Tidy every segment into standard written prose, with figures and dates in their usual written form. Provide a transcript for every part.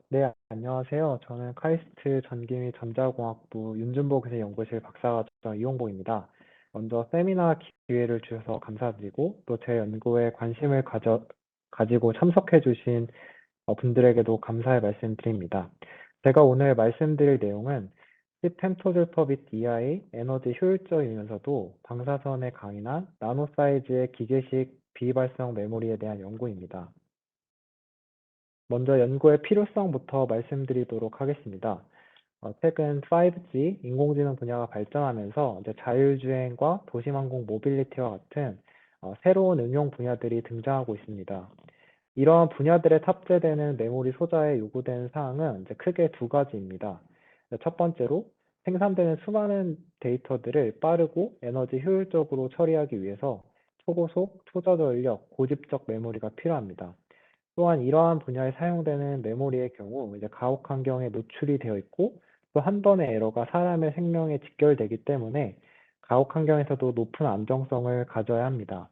네, 안녕하세요. 저는 카이스트 전기 및 전자공학부 윤준보 교수 연구실 박사과정 이용복입니다. 먼저 세미나 기회를 주셔서 감사드리고 또 제 연구에 관심을 가지고 참석해 주신 분들에게도 감사의 말씀드립니다. 제가 오늘 말씀드릴 내용은 10펜토들퍼빗 이하의 에너지 효율적이면서도 방사선에 강인한 나노 사이즈의 기계식 비발성 메모리에 대한 연구입니다. 먼저 연구의 필요성부터 말씀드리도록 하겠습니다. 최근 5G, 인공지능 분야가 발전하면서 이제 자율주행과 도심항공 모빌리티와 같은 새로운 응용 분야들이 등장하고 있습니다. 이러한 분야들에 탑재되는 메모리 소자에 요구되는 사항은 이제 크게 두 가지입니다. 첫 번째로 생산되는 수많은 데이터들을 빠르고 에너지 효율적으로 처리하기 위해서 초고속, 초저전력, 고집적 메모리가 필요합니다. 또한 이러한 분야에 사용되는 메모리의 경우 이제 가혹 환경에 노출이 되어 있고 또 한 번의 에러가 사람의 생명에 직결되기 때문에 가혹 환경에서도 높은 안정성을 가져야 합니다.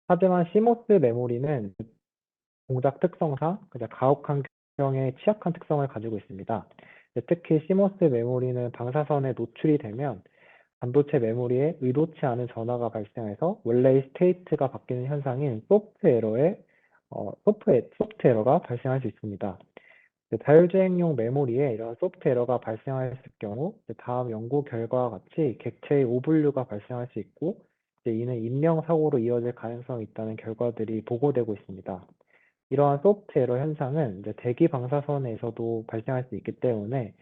하지만 CMOS 메모리는 공작 특성상 그냥 가혹 환경에 취약한 특성을 가지고 있습니다. 특히 CMOS 메모리는 방사선에 노출이 되면 반도체 메모리에 의도치 않은 전하가 발생해서 원래의 스테이트가 바뀌는 현상인 소프트 에러가 발생할 수 있습니다. 자율주행용 메모리에 이런 소프트 에러가 발생했을 경우 다음 연구 결과와 같이 객체의 오분류가 발생할 수 있고 이는 인명사고로 이어질 가능성이 있다는 결과들이 보고되고 있습니다. 이러한 소프트 에러 현상은 대기 방사선에서도 발생할 수 있기 때문에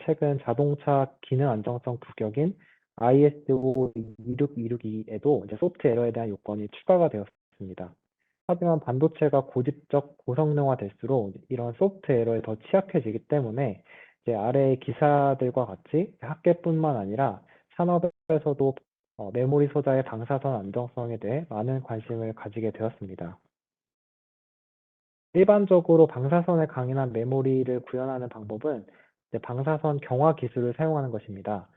최근 자동차 기능 안정성 규격인 ISO 26262에도 소프트 에러에 대한 요건이 추가가 되었습니다. 하지만 반도체가 고집적 고성능화될수록 이런 소프트 에러에 더 취약해지기 때문에 아래의 기사들과 같이 학계뿐만 아니라 산업에서도 메모리 소자의 방사선 안정성에 대해 많은 관심을 가지게 되었습니다. 일반적으로 방사선에 강인한 메모리를 구현하는 방법은 방사선 경화 기술을 사용하는 것입니다.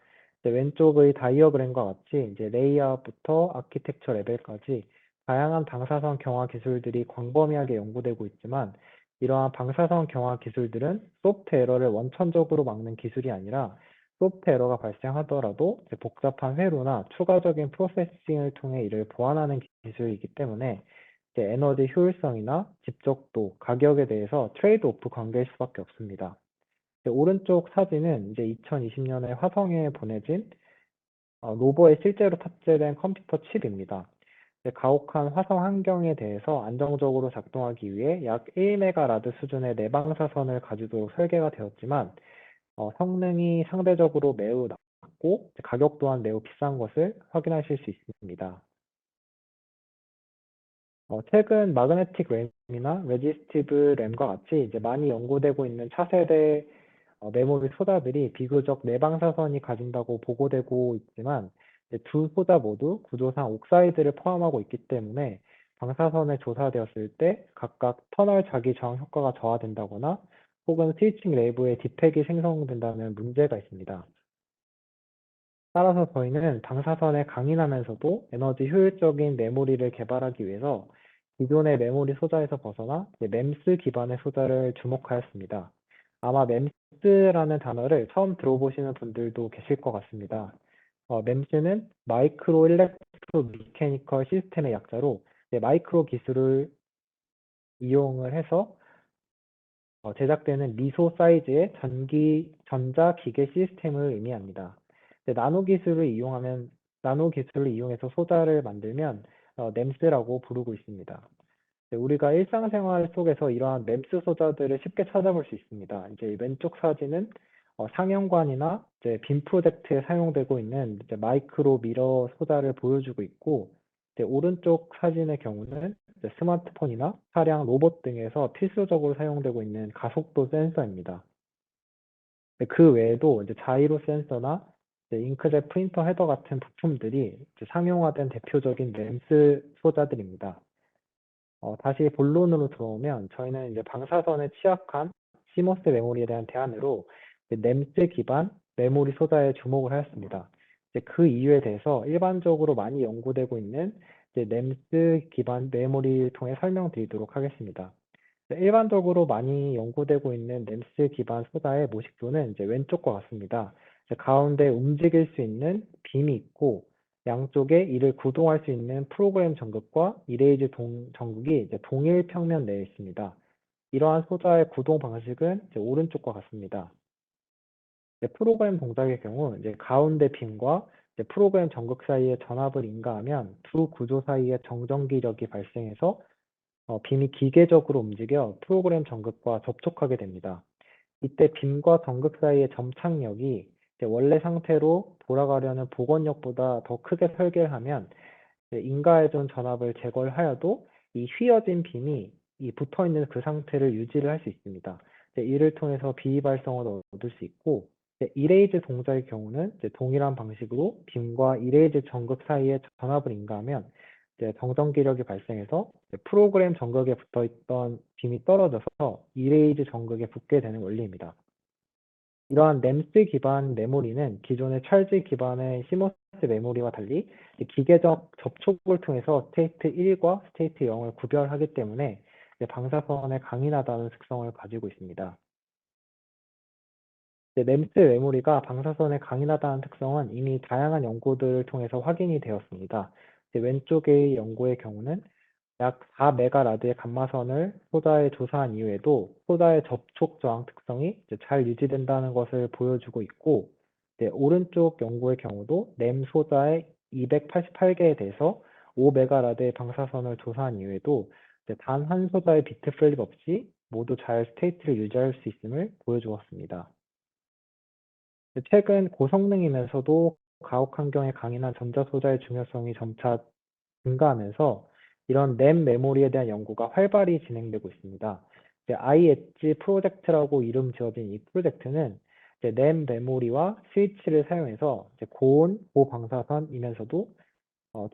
왼쪽의 다이어그램과 같이 레이아웃부터 아키텍처 레벨까지 다양한 방사선 경화 기술들이 광범위하게 연구되고 있지만 이러한 방사선 경화 기술들은 소프트 에러를 원천적으로 막는 기술이 아니라 소프트 에러가 발생하더라도 복잡한 회로나 추가적인 프로세싱을 통해 이를 보완하는 기술이기 때문에 에너지 효율성이나 집적도, 가격에 대해서 트레이드 오프 관계일 수밖에 없습니다. 오른쪽 사진은 2020년에 화성에 보내진 로버에 실제로 탑재된 컴퓨터 칩입니다. 가혹한 화성 환경에 대해서 안정적으로 작동하기 위해 약 1메가라드 수준의 내방사선을 가지도록 설계가 되었지만 성능이 상대적으로 매우 낮고 가격 또한 매우 비싼 것을 확인하실 수 있습니다. 최근 마그네틱 램이나 레지스티브 램과 같이 많이 연구되고 있는 차세대 메모리 소자들이 비교적 내방사선이 가진다고 보고되고 있지만 두 소자 모두 구조상 옥사이드를 포함하고 있기 때문에 방사선에 조사되었을 때 각각 터널 자기 저항 효과가 저하된다거나 혹은 스위칭 레이브에 디펙이 생성된다는 문제가 있습니다. 따라서 저희는 방사선에 강인하면서도 에너지 효율적인 메모리를 개발하기 위해서 기존의 메모리 소자에서 벗어나 램스 기반의 소자를 주목하였습니다. 아마 램스라는 단어를 처음 들어보시는 분들도 계실 것 같습니다. 램스는 마이크로 일렉트로 미케니컬 시스템의 약자로 마이크로 기술을 이용을 해서 제작되는 미소 사이즈의 전자 기계 시스템을 의미합니다. 나노 기술을 이용해서 소자를 만들면 램스라고 부르고 있습니다. 우리가 일상생활 속에서 이러한 램스 소자들을 쉽게 찾아볼 수 있습니다. 이제 왼쪽 사진은 상영관이나 빔 프로젝트에 사용되고 있는 마이크로 미러 소자를 보여주고 있고, 오른쪽 사진의 경우는 스마트폰이나 차량, 로봇 등에서 필수적으로 사용되고 있는 가속도 센서입니다. 그 외에도 자이로 센서나 잉크젯 프린터 헤더 같은 부품들이 상용화된 대표적인 램스 소자들입니다. 다시 본론으로 들어오면 저희는 방사선에 취약한 CMOS 메모리에 대한 대안으로 램스 기반 메모리 소자에 주목을 하였습니다. 그 이유에 대해서 일반적으로 많이 연구되고 있는 램스 기반 메모리를 통해 설명드리도록 하겠습니다. 일반적으로 많이 연구되고 있는 램스 기반 소다의 모식도는 이제 왼쪽과 같습니다. 이제 가운데 움직일 수 있는 빔이 있고 양쪽에 이를 구동할 수 있는 프로그램 전극과 이레이즈 전극이 이제 동일 평면 내에 있습니다. 이러한 소다의 구동 방식은 이제 오른쪽과 같습니다. 프로그램 동작의 경우 이제 가운데 빔과 이제 프로그램 전극 사이의 전압을 인가하면 두 구조 사이에 정전기력이 발생해서 빔이 기계적으로 움직여 프로그램 전극과 접촉하게 됩니다. 이때 빔과 전극 사이의 점착력이 이제 원래 상태로 돌아가려는 복원력보다 더 크게 설계를 하면 인가해준 전압을 제거를 하여도 이 휘어진 빔이 이 붙어있는 그 상태를 유지를 할 수 있습니다. 이를 통해서 비발성을 얻을 수 있고 이레이즈 동작의 경우는 이제 동일한 방식으로 빔과 이레이즈 전극 사이에 전압을 인가하면 이제 정전기력이 발생해서 프로그램 전극에 붙어있던 빔이 떨어져서 이레이즈 전극에 붙게 되는 원리입니다. 이러한 램스 기반 메모리는 기존의 찰지 기반의 시모스 메모리와 달리 기계적 접촉을 통해서 스테이트 1과 스테이트 0을 구별하기 때문에 방사선에 강인하다는 특성을 가지고 있습니다. 램스 메모리가 방사선에 강인하다는 특성은 이미 다양한 연구들을 통해서 확인이 되었습니다. 왼쪽의 연구의 경우는 약 4메가라드의 감마선을 소다에 조사한 이후에도 소다의 접촉 저항 특성이 잘 유지된다는 것을 보여주고 있고, 오른쪽 연구의 경우도 램 소다의 288개에 대해서 5메가라드의 방사선을 조사한 이후에도 단 한 소다의 비트 플립 없이 모두 잘 스테이트를 유지할 수 있음을 보여주었습니다. 최근 고성능이면서도 가혹 환경에 강인한 전자소자의 중요성이 점차 증가하면서 이런 램 메모리에 대한 연구가 활발히 진행되고 있습니다. iEdge 프로젝트라고 이름 지어진 이 프로젝트는 램 메모리와 스위치를 사용해서 고온, 고방사선이면서도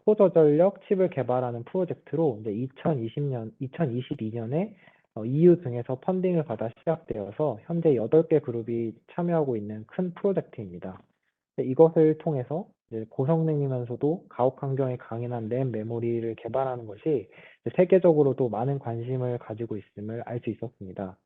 초저전력 칩을 개발하는 프로젝트로 2022년에 EU 등에서 펀딩을 받아 시작되어서 현재 8개 그룹이 참여하고 있는 큰 프로젝트입니다. 이것을 통해서 고성능이면서도 가혹 환경에 강인한 램 메모리를 개발하는 것이 세계적으로도 많은 관심을 가지고 있음을 알 수 있었습니다.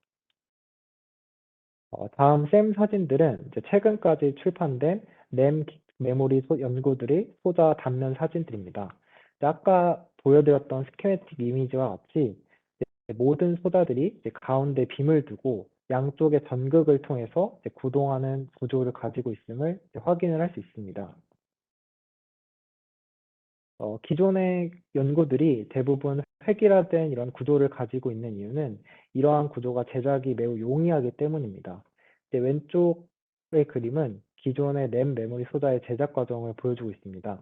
다음 샘 사진들은 최근까지 출판된 램 메모리 연구들의 소자 단면 사진들입니다. 아까 보여드렸던 스키매틱 이미지와 같이 모든 소자들이 가운데 빔을 두고 양쪽의 전극을 통해서 구동하는 구조를 가지고 있음을 확인을 할 수 있습니다. 기존의 연구들이 대부분 획일화된 이런 구조를 가지고 있는 이유는 이러한 구조가 제작이 매우 용이하기 때문입니다. 왼쪽의 그림은 기존의 램 메모리 소자의 제작 과정을 보여주고 있습니다.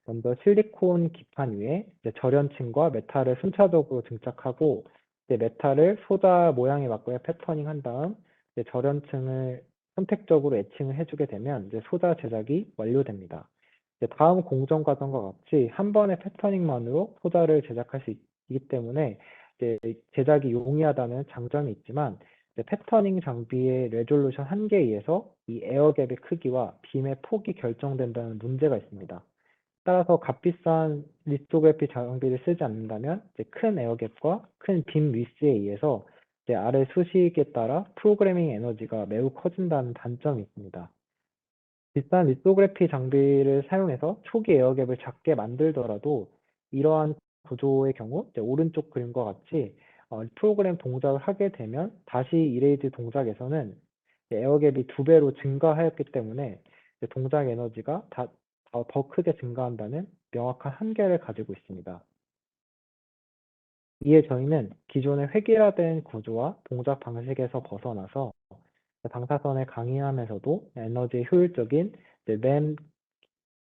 먼저 실리콘 기판 위에 절연층과 메탈을 순차적으로 증착하고 메탈을 소자 모양에 맞게 패터닝 한 다음 절연층을 선택적으로 애칭을 해주게 되면 소자 제작이 완료됩니다. 다음 공정 과정과 같이 한 번의 패터닝만으로 소자를 제작할 수 있기 때문에 제작이 용이하다는 장점이 있지만 패터닝 장비의 레졸루션 한계에 의해서 이 에어갭의 크기와 빔의 폭이 결정된다는 문제가 있습니다. 따라서 값비싼 리토그래피 장비를 쓰지 않는다면 큰 에어갭과 큰 빔 위스에 의해서 아래 수식에 따라 프로그래밍 에너지가 매우 커진다는 단점이 있습니다. 비싼 리토그래피 장비를 사용해서 초기 에어갭을 작게 만들더라도 이러한 구조의 경우 오른쪽 그림과 같이 프로그램 동작을 하게 되면 다시 이레이즈 동작에서는 에어갭이 2배로 증가하였기 때문에 동작 에너지가 더 크게 증가한다는 명확한 한계를 가지고 있습니다. 이에 저희는 기존의 획일화된 구조와 동작 방식에서 벗어나서 방사선에 강인하면서도 에너지 효율적인 램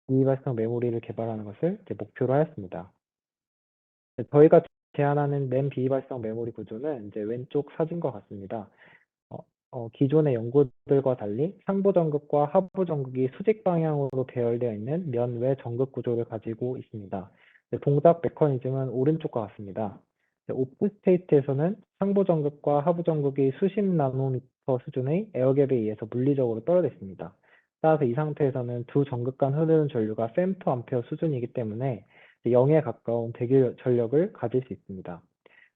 비발성 메모리를 개발하는 것을 목표로 하였습니다. 저희가 제안하는 램 비발성 메모리 구조는 왼쪽 사진과 같습니다. 기존의 연구들과 달리 상부 전극과 하부 전극이 수직 방향으로 배열되어 있는 면외 전극 구조를 가지고 있습니다. 동작 메커니즘은 오른쪽과 같습니다. 오픈 스테이트에서는 상부 전극과 하부 전극이 수십 나노미터 수준의 에어갭에 의해서 물리적으로 떨어져 있습니다. 따라서 이 상태에서는 두 전극 간 흐르는 전류가 fem토 암페어 수준이기 때문에 0에 가까운 대기 전력을 가질 수 있습니다.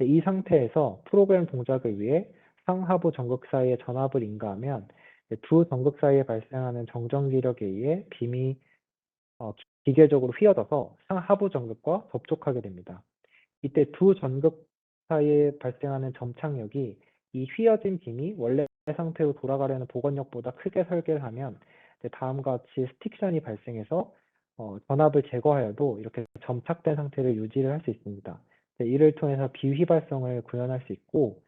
이 상태에서 프로그램 동작을 위해 상하부 전극 사이에 전압을 인가하면 두 전극 사이에 발생하는 정전 기력에 의해 빔이 기계적으로 휘어져서 상하부 전극과 접촉하게 됩니다. 이때 두 전극 사이에 발생하는 점착력이 이 휘어진 빔이 원래 상태로 돌아가려는 복원력보다 크게 설계를 하면 다음과 같이 스틱션이 발생해서 전압을 제거하여도 이렇게 점착된 상태를 유지를 할 수 있습니다. 이를 통해서 비휘발성을 구현할 수 있고,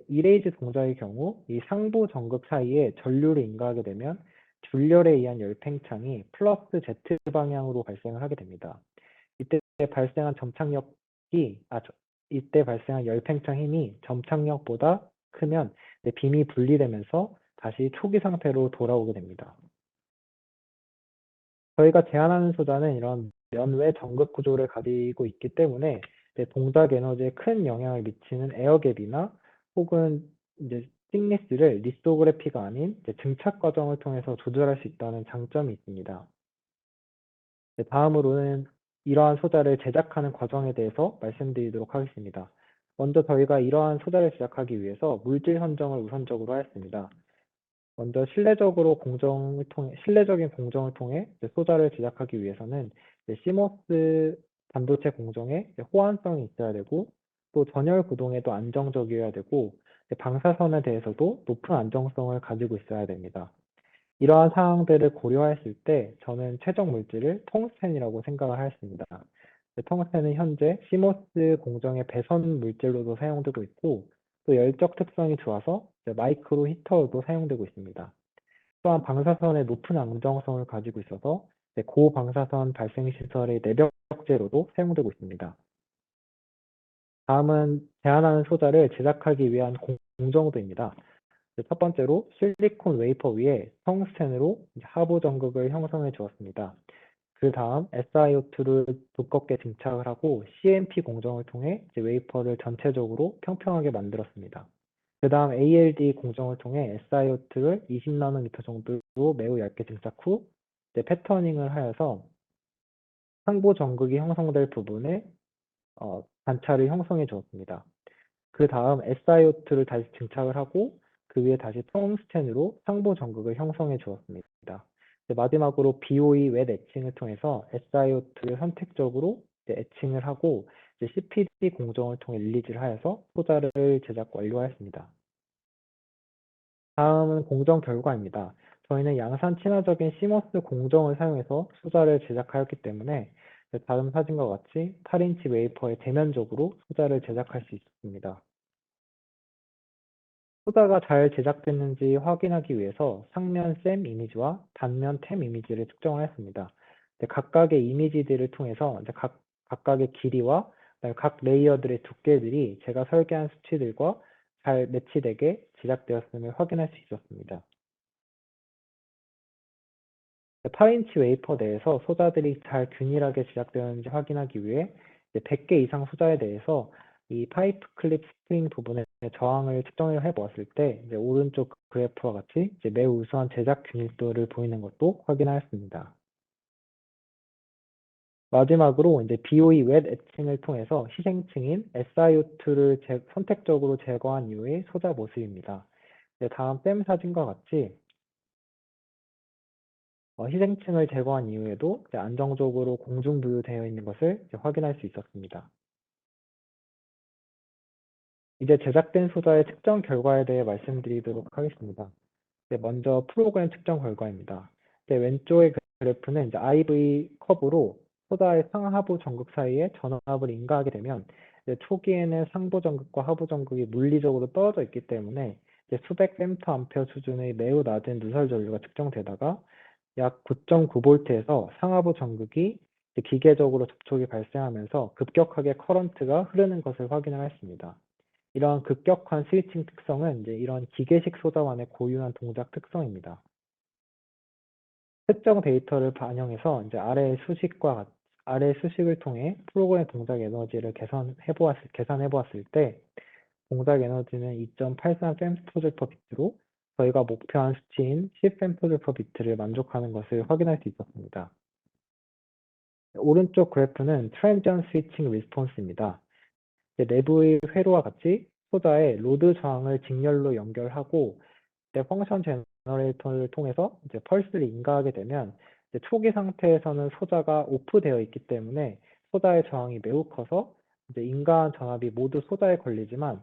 이레이즈 동작의 경우 이 상부 전극 사이에 전류를 인가하게 되면 줄열에 의한 열팽창이 플러스 Z 방향으로 발생을 하게 됩니다. 이때 발생한 이때 발생한 열팽창 힘이 점착력보다 크면 빔이 분리되면서 다시 초기 상태로 돌아오게 됩니다. 저희가 제안하는 소자는 이런 면외 전극 구조를 가지고 있기 때문에 동작 에너지에 큰 영향을 미치는 에어갭이나 혹은 이제 틱니스를 리소그래피가 아닌 증착 과정을 통해서 조절할 수 있다는 장점이 있습니다. 다음으로는 이러한 소자를 제작하는 과정에 대해서 말씀드리도록 하겠습니다. 먼저 저희가 이러한 소자를 제작하기 위해서 물질 선정을 우선적으로 하였습니다. 먼저 실내적인 공정을 통해 소자를 제작하기 위해서는 CMOS 반도체 공정에 호환성이 있어야 되고, 또 전열 구동에도 안정적이어야 되고, 방사선에 대해서도 높은 안정성을 가지고 있어야 됩니다. 이러한 사항들을 고려했을 때 저는 최종 물질을 텅스텐이라고 생각을 하였습니다. 텅스텐은 현재 CMOS 공정의 배선 물질로도 사용되고 있고, 또 열적 특성이 좋아서 마이크로 히터로도 사용되고 있습니다. 또한 방사선의 높은 안정성을 가지고 있어서 고방사선 발생 시설의 내벽재로도 사용되고 있습니다. 다음은 제안하는 소자를 제작하기 위한 공정도입니다. 첫 번째로 실리콘 웨이퍼 위에 텅스텐으로 하부 전극을 형성해 주었습니다. 그 다음 SiO2를 두껍게 증착을 하고 CMP 공정을 통해 웨이퍼를 전체적으로 평평하게 만들었습니다. 그 다음 ALD 공정을 통해 SiO2를 20나노미터 정도로 매우 얇게 증착 후 패터닝을 하여서 상부 전극이 형성될 부분에 단차를 형성해 주었습니다. 그 다음 SiO2를 다시 증착을 하고 그 위에 다시 텅스텐으로 상부 전극을 형성해 주었습니다. 마지막으로 BOE 웹 애칭을 통해서 SiO2를 선택적으로 애칭을 하고 CPD 공정을 통해 릴리즈를 하여서 소자를 제작 완료하였습니다. 다음은 공정 결과입니다. 저희는 양산 친화적인 CMOS 공정을 사용해서 소자를 제작하였기 때문에 다음 사진과 같이 8인치 웨이퍼에 대면적으로 소자를 제작할 수 있습니다. 소자가 잘 제작됐는지 확인하기 위해서 상면 샘 이미지와 단면 템 이미지를 측정하였습니다. 각각의 이미지들을 통해서 각각의 길이와 각 레이어들의 두께들이 제가 설계한 수치들과 잘 매치되게 제작되었음을 확인할 수 있었습니다. 8인치 웨이퍼 내에서 소자들이 잘 균일하게 제작되었는지 확인하기 위해 100개 이상 소자에 대해서 이 파이프 클립 스프링 부분의 저항을 측정해 보았을 때 오른쪽 그래프와 같이 매우 우수한 제작 균일도를 보이는 것도 확인하였습니다. 마지막으로 BOE 웹 애칭을 통해서 희생층인 SiO2를 선택적으로 제거한 이후의 소자 모습입니다. 다음 샘 사진과 같이 희생층을 제거한 이후에도 안정적으로 공중부유되어 있는 것을 확인할 수 있었습니다. 이제 제작된 소자의 측정 결과에 대해 말씀드리도록 하겠습니다. 먼저 프로그램 측정 결과입니다. 왼쪽의 그래프는 IV 커브로 소자의 상하부 전극 사이에 전압을 인가하게 되면 초기에는 상부 전극과 하부 전극이 물리적으로 떨어져 있기 때문에 수백 fem토 암페어 수준의 매우 낮은 누설 전류가 측정되다가 약 9.9V에서 상하부 전극이 기계적으로 접촉이 발생하면서 급격하게 커런트가 흐르는 것을 확인하였습니다. 이러한 급격한 스위칭 특성은 이런 기계식 소자만의 고유한 동작 특성입니다. 특정 데이터를 반영해서 아래 수식을 통해 프로그램 동작 에너지를 계산해 보았을 때 동작 에너지는 2.83 femto/bit로 저희가 목표한 수치인 10 femto/bit를 만족하는 것을 확인할 수 있었습니다. 오른쪽 그래프는 트랜지션 스위칭 리스폰스입니다. 내부의 회로와 같이 소자의 로드 저항을 직렬로 연결하고 펑션 제너레이터를 통해서 이제 펄스를 인가하게 되면 이제 초기 상태에서는 소자가 오프되어 있기 때문에 소자의 저항이 매우 커서 이제 인가한 전압이 모두 소자에 걸리지만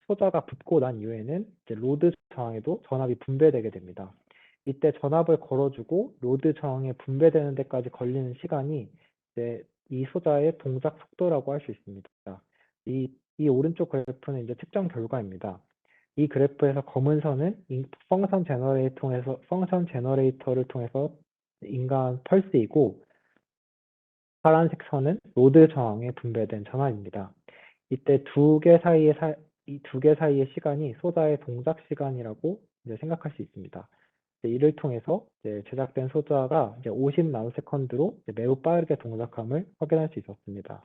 소자가 붙고 난 이후에는 이제 로드 저항에도 전압이 분배되게 됩니다. 이때 전압을 걸어주고 로드 저항에 분배되는 데까지 걸리는 시간이 이제 이 소자의 동작 속도라고 할 수 있습니다. 이 오른쪽 그래프는 이제 측정 결과입니다. 이 그래프에서 검은 선은 펑션 제너레이터를 통해서 인가한 펄스이고 파란색 선은 로드 저항에 분배된 전압입니다. 이때 이 두 개 사이의 시간이 소자의 동작 시간이라고 이제 생각할 수 있습니다. 이를 통해서 이제 제작된 소자가 이제 50 나노세컨드로 매우 빠르게 동작함을 확인할 수 있었습니다.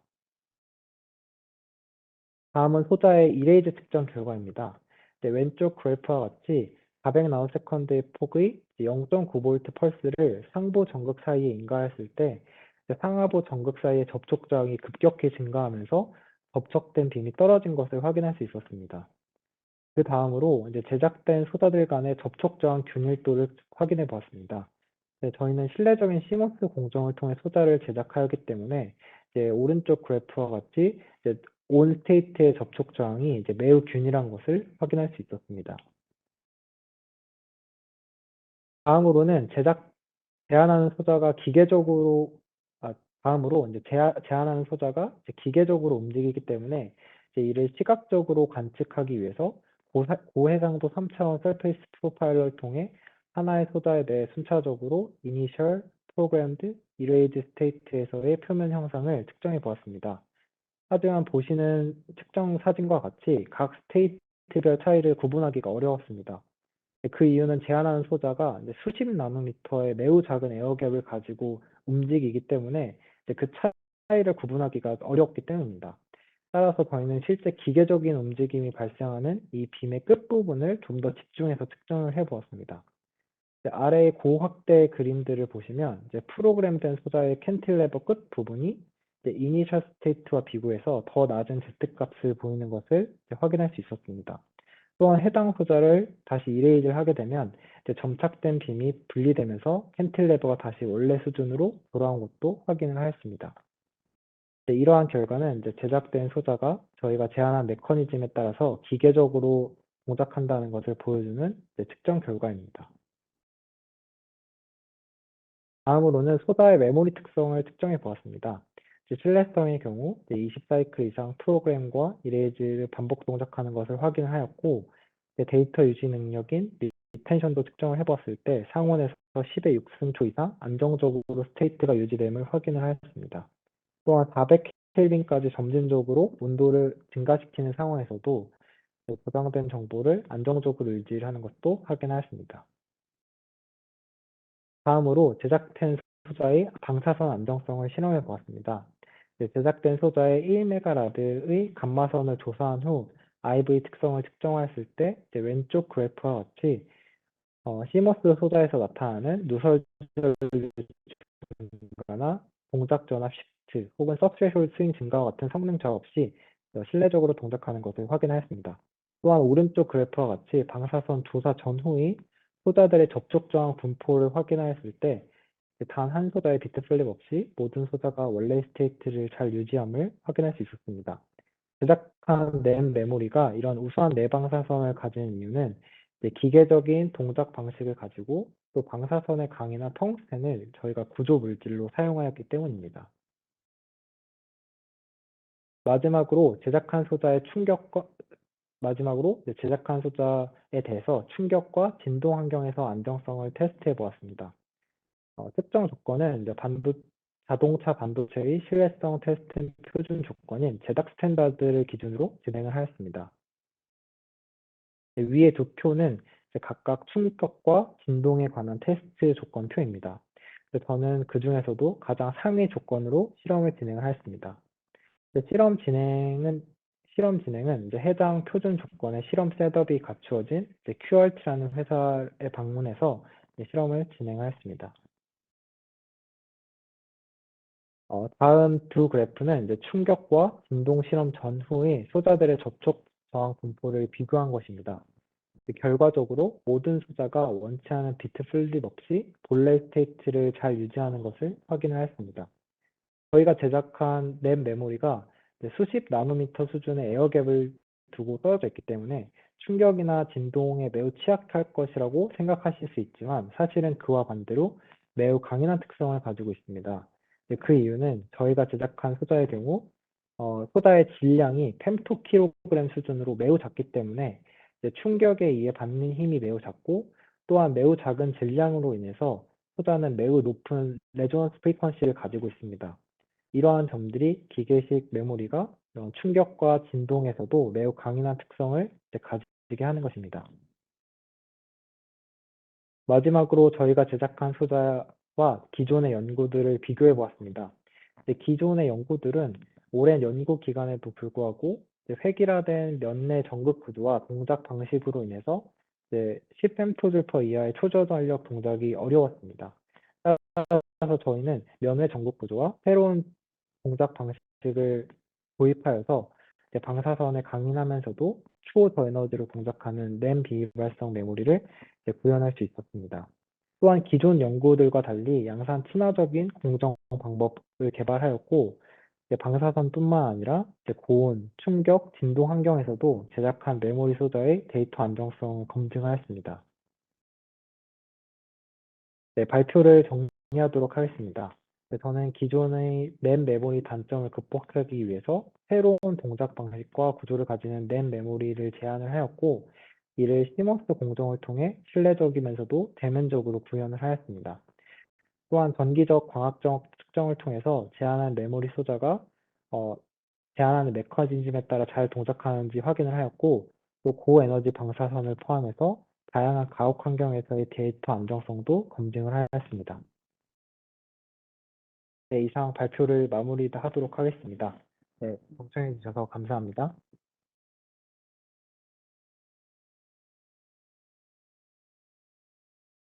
다음은 소자의 이레이즈 측정 결과입니다. 왼쪽 그래프와 같이 400 나노세컨드의 폭의 0.9V 펄스를 상부 전극 사이에 인가했을 때 상하부 전극 사이의 접촉 저항이 급격히 증가하면서 접촉된 빔이 떨어진 것을 확인할 수 있었습니다. 그 다음으로 이제 제작된 소자들 간의 접촉 저항 균일도를 확인해 보았습니다. 저희는 실내적인 시모스 공정을 통해 소자를 제작하였기 때문에 이제 오른쪽 그래프와 같이 이제 온 스테이트의 접촉 저항이 이제 매우 균일한 것을 확인할 수 있었습니다. 다음으로는 제한하는 소자가 기계적으로 다음으로 이제 제한하는 소자가 이제 기계적으로 움직이기 때문에 이제 이를 시각적으로 관측하기 위해서 고해상도 3차원 서페이스 프로파일러를 통해 하나의 소자에 대해 순차적으로 이니셜, 프로그램드, 이레이즈 스테이트에서의 표면 형상을 측정해 보았습니다. 하지만 보시는 측정 사진과 같이 각 스테이트별 차이를 구분하기가 어려웠습니다. 그 이유는 제한하는 소자가 이제 수십 나노미터의 매우 작은 에어갭을 가지고 움직이기 때문에 이제 그 차이를 구분하기가 어렵기 때문입니다. 따라서 저희는 실제 기계적인 움직임이 발생하는 이 빔의 끝부분을 좀 더 집중해서 측정을 해보았습니다. 아래의 고확대 그림들을 보시면 이제 프로그램된 소자의 캔틸레버 끝 부분이 이니셜 스테이트와 비교해서 더 낮은 Z값을 보이는 것을 확인할 수 있었습니다. 또한 해당 소자를 다시 이레이즈를 하게 되면 이제 점착된 빔이 분리되면서 캔틸레버가 다시 원래 수준으로 돌아온 것도 확인을 하였습니다. 이러한 결과는 이제 제작된 소자가 저희가 제안한 메커니즘에 따라서 기계적으로 동작한다는 것을 보여주는 측정 결과입니다. 다음으로는 소자의 메모리 특성을 측정해 보았습니다. 신뢰성의 경우 20사이클 이상 프로그램과 이레이즈를 반복 동작하는 것을 확인하였고 데이터 유지 능력인 리텐션도 측정을 해봤을 때 상온에서 10의 6승초 이상 안정적으로 스테이트가 유지됨을 확인을 하였습니다. 또한 400켈빈까지 점진적으로 온도를 증가시키는 상황에서도 저장된 정보를 안정적으로 유지하는 것도 확인하였습니다. 다음으로 제작된 소자의 방사선 안정성을 실험해 보았습니다. 제작된 소자의 1메가라드의 감마선을 조사한 후 IV 특성을 측정했을 때 왼쪽 그래프와 같이 시머스 소자에서 나타나는 누설 증가나 동작 전압 시프트 혹은 서브스레이션 스윙 증가와 같은 성능 저하 없이 실내적으로 동작하는 것을 확인하였습니다. 또한 오른쪽 그래프와 같이 방사선 조사 전후의 소자들의 접촉 저항 분포를 확인하였을 때 단 한 소자의 비트 플립 없이 모든 소자가 원래 스테이트를 잘 유지함을 확인할 수 있었습니다. 제작한 램 메모리가 이런 우수한 내방사선을 가지는 이유는 기계적인 동작 방식을 가지고 또 방사선의 강이나 텅스텐을 저희가 구조 물질로 사용하였기 때문입니다. 마지막으로 제작한 소자의 제작한 소자에 대해서 충격과 진동 환경에서 안정성을 테스트해 보았습니다. 특정 조건은 이제 자동차 반도체의 신뢰성 테스트 표준 조건인 제작 스탠다드를 기준으로 진행을 하였습니다. 위의 두 표는 각각 충격과 진동에 관한 테스트 조건표입니다. 저는 그 중에서도 가장 상위 조건으로 실험을 진행을 하였습니다. 실험 진행은 이제 해당 표준 조건의 실험 셋업이 갖추어진 QRT라는 회사에 방문해서 실험을 진행하였습니다. 다음 두 그래프는 이제 충격과 진동 실험 전후의 소자들의 접촉 저항 분포를 비교한 것입니다. 결과적으로 모든 소자가 원치 않은 비트 플립 없이 본래 스테이트를 잘 유지하는 것을 확인을 했습니다. 저희가 제작한 램 메모리가 수십 나노미터 수준의 에어갭을 두고 떨어져 있기 때문에 충격이나 진동에 매우 취약할 것이라고 생각하실 수 있지만 사실은 그와 반대로 매우 강인한 특성을 가지고 있습니다. 그 이유는 저희가 제작한 소자의 경우 소자의 질량이 fem토킬로그램 수준으로 매우 작기 때문에 충격에 의해 받는 힘이 매우 작고 또한 매우 작은 질량으로 인해서 소자는 매우 높은 레조넌스 프리퀀시를 가지고 있습니다. 이러한 점들이 기계식 메모리가 충격과 진동에서도 매우 강인한 특성을 가지게 하는 것입니다. 마지막으로 저희가 제작한 소자와 기존의 연구들을 비교해 보았습니다. 기존의 연구들은 오랜 연구 기간에도 불구하고 획일화된 면내 전극 구조와 동작 방식으로 인해서 10헵토줄 per 이하의 초저전력 동작이 어려웠습니다. 따라서 저희는 면외 전극 구조와 새로운 동작 방식을 도입하여서 방사선에 강인하면서도 초저에너지로 동작하는 램 비발성 메모리를 구현할 수 있었습니다. 또한 기존 연구들과 달리 양산 친화적인 공정 방법을 개발하였고 방사선뿐만 아니라 고온, 충격, 진동 환경에서도 제작한 메모리 소자의 데이터 안정성을 검증하였습니다. 네, 발표를 정리하도록 하겠습니다. 저는 기존의 램 메모리 단점을 극복하기 위해서 새로운 동작 방식과 구조를 가지는 램 메모리를 제안을 하였고, 이를 시머스 공정을 통해 신뢰적이면서도 대면적으로 구현을 하였습니다. 또한 전기적 광학적 측정을 통해서 제안한 메모리 소자가 제안하는 메커니즘에 따라 잘 동작하는지 확인을 하였고, 또 고에너지 방사선을 포함해서 다양한 가혹 환경에서의 데이터 안정성도 검증을 하였습니다. 네, 이상 발표를 마무리하도록 하겠습니다. 네, 경청해 주셔서 감사합니다.